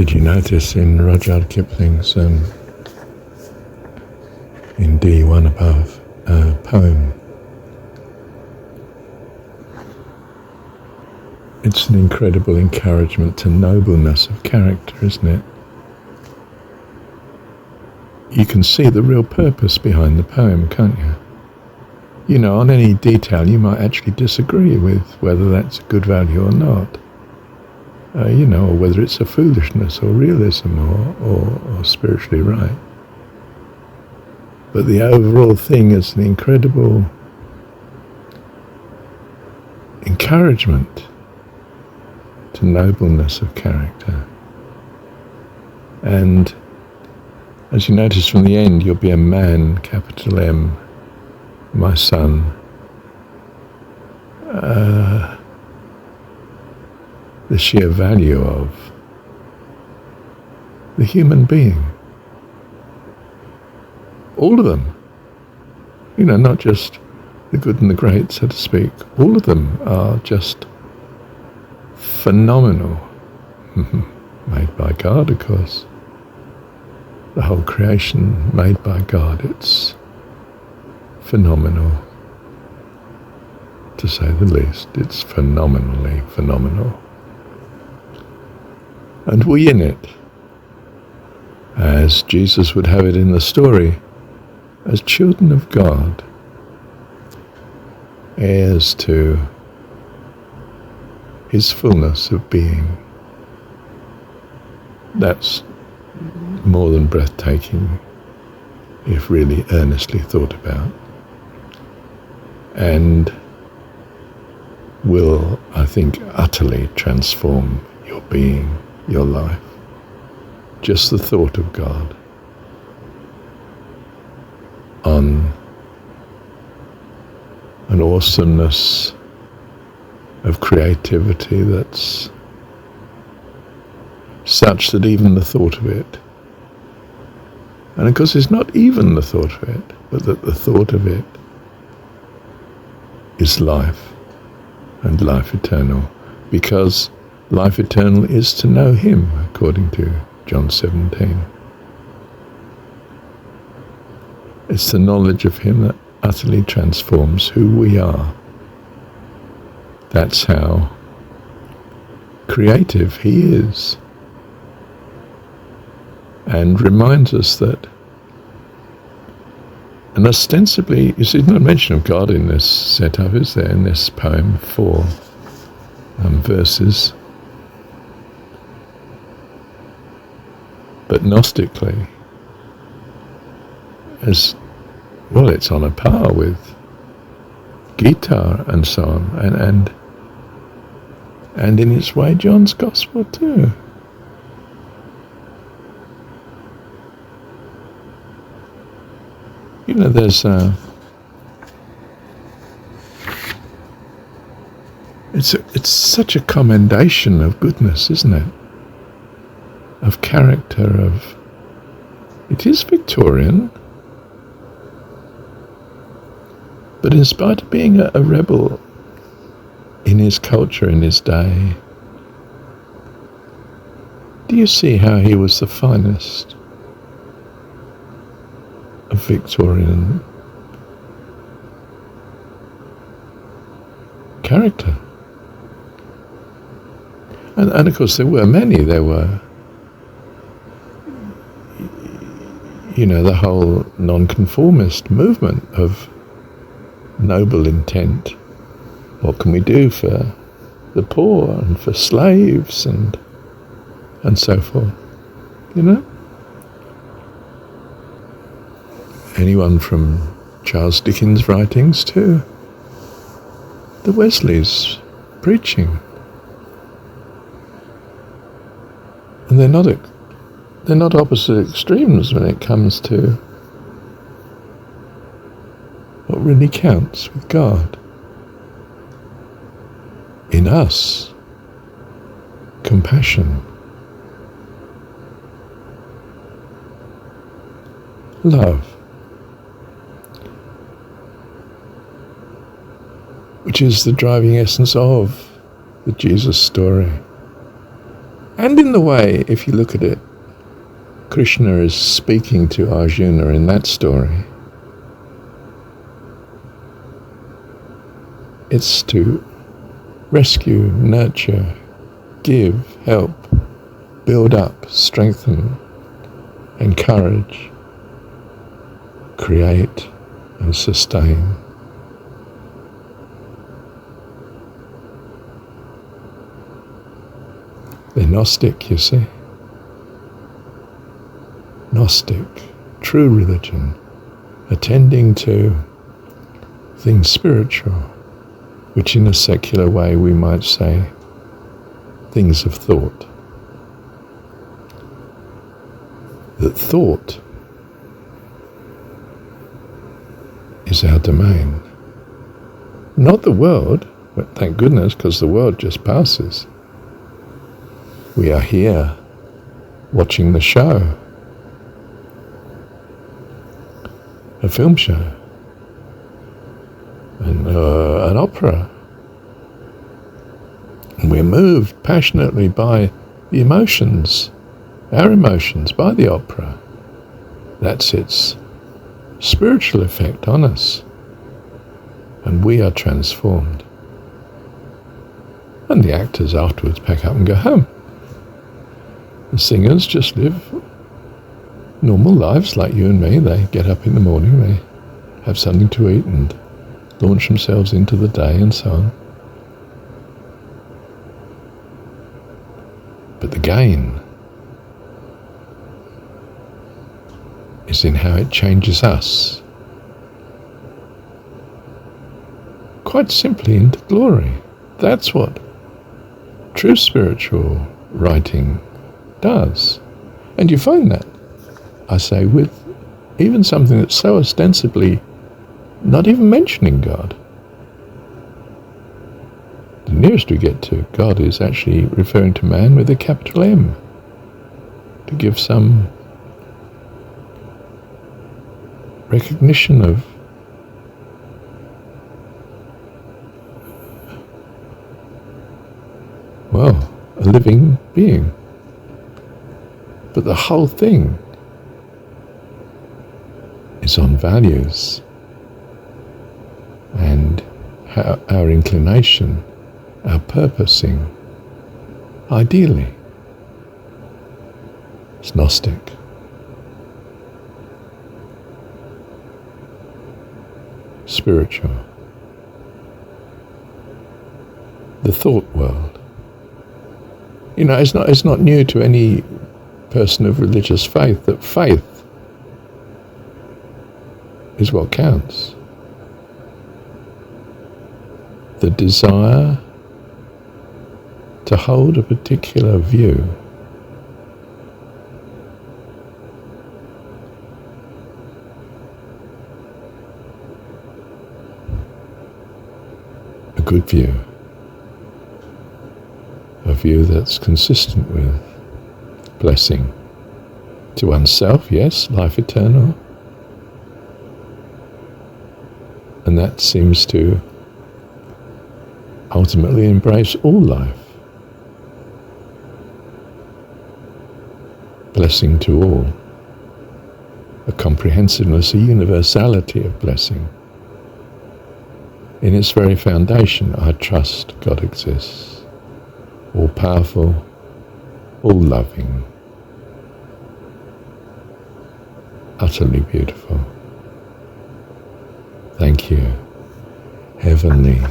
Did you notice in Rudyard Kipling's in D1 above poem, it's an incredible encouragement to nobleness of character, isn't it? You can see the real purpose behind the poem, can't you? You know, on any detail you might actually disagree with whether that's a good value or not. You know, or whether it's a foolishness or realism or spiritually right. But the overall thing is an incredible encouragement to nobleness of character. And as you notice from the end, you'll be a man, capital M, my son. The sheer value of the human being. All of them. You know, not just the good and the great, so to speak. All of them are just phenomenal. Made by God, of course. The whole creation made by God. It's phenomenal, to say the least. It's phenomenally phenomenal. And we in it, as Jesus would have it in the story, as children of God, heirs to his fullness of being. That's more than breathtaking, if really earnestly thought about, and will, I think, utterly transform your being, your life. Just the thought of God on an awesomeness of creativity that's such that even the thought of it, and of course it's not even the thought of it, but that the thought of it is life, and life eternal, because life eternal is to know him, according to jon17. It's the knowledge of him that utterly transforms who we are. That's how creative he is, and reminds us that, and ostensibly, you see, there's no mention of God in this setup, is there, in this poem, 4 verses. But gnostically, as well, it's on a par with Gita and so on, and in its way, John's Gospel too. You know, there's it's such a commendation of goodness, isn't it? Of character, it is Victorian, but in spite of being a rebel in his culture, in his day, do you see how he was the finest of Victorian character? And of course there were many. There were, you know, the whole nonconformist movement of noble intent. What can we do for the poor and for slaves and so forth, you know? Anyone from Charles Dickens' writings to the Wesleys preaching. And they're not opposite extremes when it comes to what really counts with God. In us, compassion, love, which is the driving essence of the Jesus story. And in the way, if you look at it, Krishna is speaking to Arjuna in that story. It's to rescue, nurture, give, help, build up, strengthen, encourage, create and sustain. They're Gnostic, you see. Gnostic, true religion, attending to things spiritual, which in a secular way we might say things of thought. That thought is our domain. Not the world, but thank goodness, because the world just passes. We are here watching the show, a film show, an opera. And we're moved passionately by the emotions, our emotions, by the opera. That's its spiritual effect on us. And we are transformed. And the actors afterwards pack up and go home. The singers just live normal lives like you and me. They get up in the morning, they have something to eat and launch themselves into the day and so on. But the gain is in how it changes us, quite simply into glory. That's what true spiritual writing does. And you find that, I say, with even something that's so ostensibly not even mentioning God. The nearest we get to God is actually referring to man with a capital M, to give some recognition of a living being. But the whole thing is on values and our inclination, our purposing, ideally. It's Gnostic. Spiritual. The thought world. You know, it's not new to any person of religious faith that faith is what counts. The desire to hold a particular view. A good view. A view that's consistent with blessing to oneself, yes, life eternal. And that seems to ultimately embrace all life. Blessing to all. A comprehensiveness, a universality of blessing. In its very foundation, I trust God exists. All powerful, all loving, utterly beautiful. Thank you, Heavenly